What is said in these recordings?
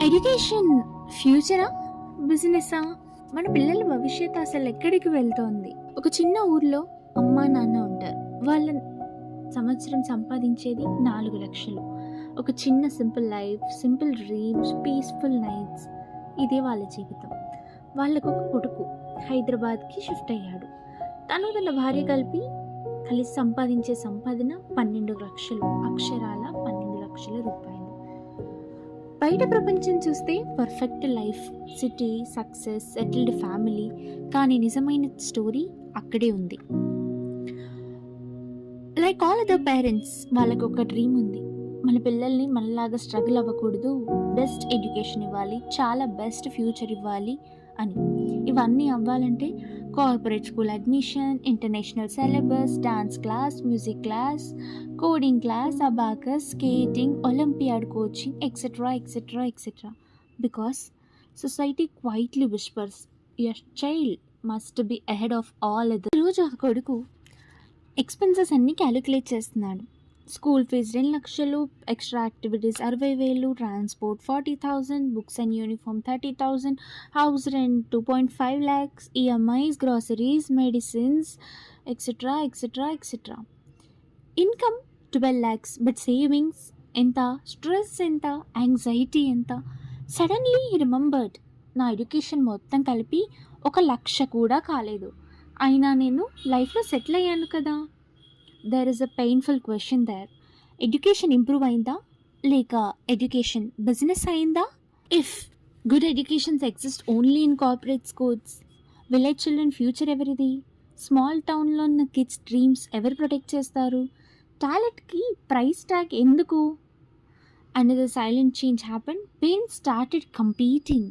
Education ఫ్యూచరా, బిజినెసా? మన పిల్లల భవిష్యత్తు అసలు ఎక్కడికి వెళ్తోంది? ఒక చిన్న ఊర్లో అమ్మా నాన్న ఉంటారు. వాళ్ళ సంవత్సరం సంపాదించేది 4 లక్షలు. ఒక చిన్న simple life, simple dreams, peaceful nights. ఇదే వాళ్ళ జీవితం. వాళ్ళకు ఒక కొడుకు హైదరాబాద్కి షిఫ్ట్ అయ్యాడు. తను తన భార్య కలిసి సంపాదించే సంపాదన 12 లక్షలు, అక్షరాల 12 లక్షల రూపాయలు. బయట ప్రపంచం చూస్తే perfect life, city, success, settled family. కానీ నిజమైన స్టోరీ అక్కడే ఉంది. లైక్ ఆల్ అదర్ పేరెంట్స్, వాళ్ళకు ఒక డ్రీమ్ ఉంది. మన పిల్లల్ని మనలాగా స్ట్రగుల్ అవ్వకూడదు, బెస్ట్ ఎడ్యుకేషన్ ఇవ్వాలి, చాలా బెస్ట్ ఫ్యూచర్ ఇవ్వాలి అని. ఇవన్నీ అవ్వాలంటే corporate school admission, international syllabus, dance class, music class, coding class, abacus, skating, olympiad coaching, etcetera etcetera etcetera. Because society quietly whispers your child must be ahead of all other. ఈరోజు ఆ కొడుకు expenses అన్నీ calculate చేస్తున్నాడు. School fee 2 లక్షలు, extra activities 60,000, transport 40,000, books and uniform 30,000, house rent 2.5 lakhs, EMIs, groceries, medicines, etcetera etcetera etcetera. Income 12 lakhs, but savings ఎంత, stress ఎంత, anxiety ఎంత. Suddenly he remembered, నా ఎడ్యుకేషన్ మొత్తం కలిపి 1 లక్ష కూడా కాలేదు, అయినా నేను లైఫ్లో సెటిల్ అయ్యాను కదా. There is a painful question there. Education improve అయిందా, లేక ఎడ్యుకేషన్ బిజినెస్ అయిందా? If good educations exist only in corporate schools, village children future ఎవరిది? స్మాల్ టౌన్లో ఉన్న కిడ్స్ డ్రీమ్స్ ఎవరు ప్రొటెక్ట్ చేస్తారు? టాలెంట్కి ప్రైస్ ట్యాగ్ ఎందుకు? Another silent change happen. Parents started competing.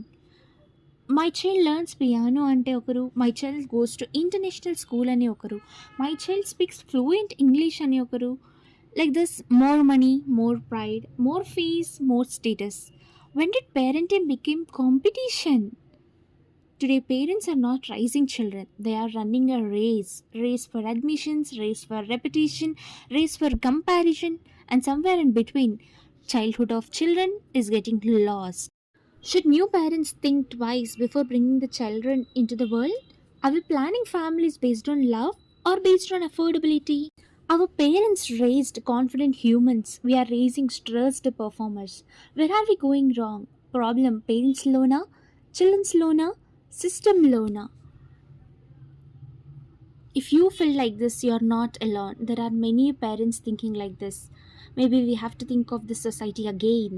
My child learns piano అంటే ఒకరు, my child goes to international school అని ఒకరు, my child speaks fluent English అని ఒకరు. Like this, more money, more pride, more fees, more status. When did parenting became competition? Today parents are not raising children, they are running a race for admissions, race for repetition, race for comparison, and somewhere in between childhood of children is getting lost. Should new parents think twice before bringing the children into the world? Are we planning families based on love or based on affordability? Our parents raised confident humans. We are raising stressed performers. Where are we going wrong? Problem parents lona, children's lona, system lona. If you feel like this, you are not alone. There are many parents thinking like this. Maybe we have to think of the society again.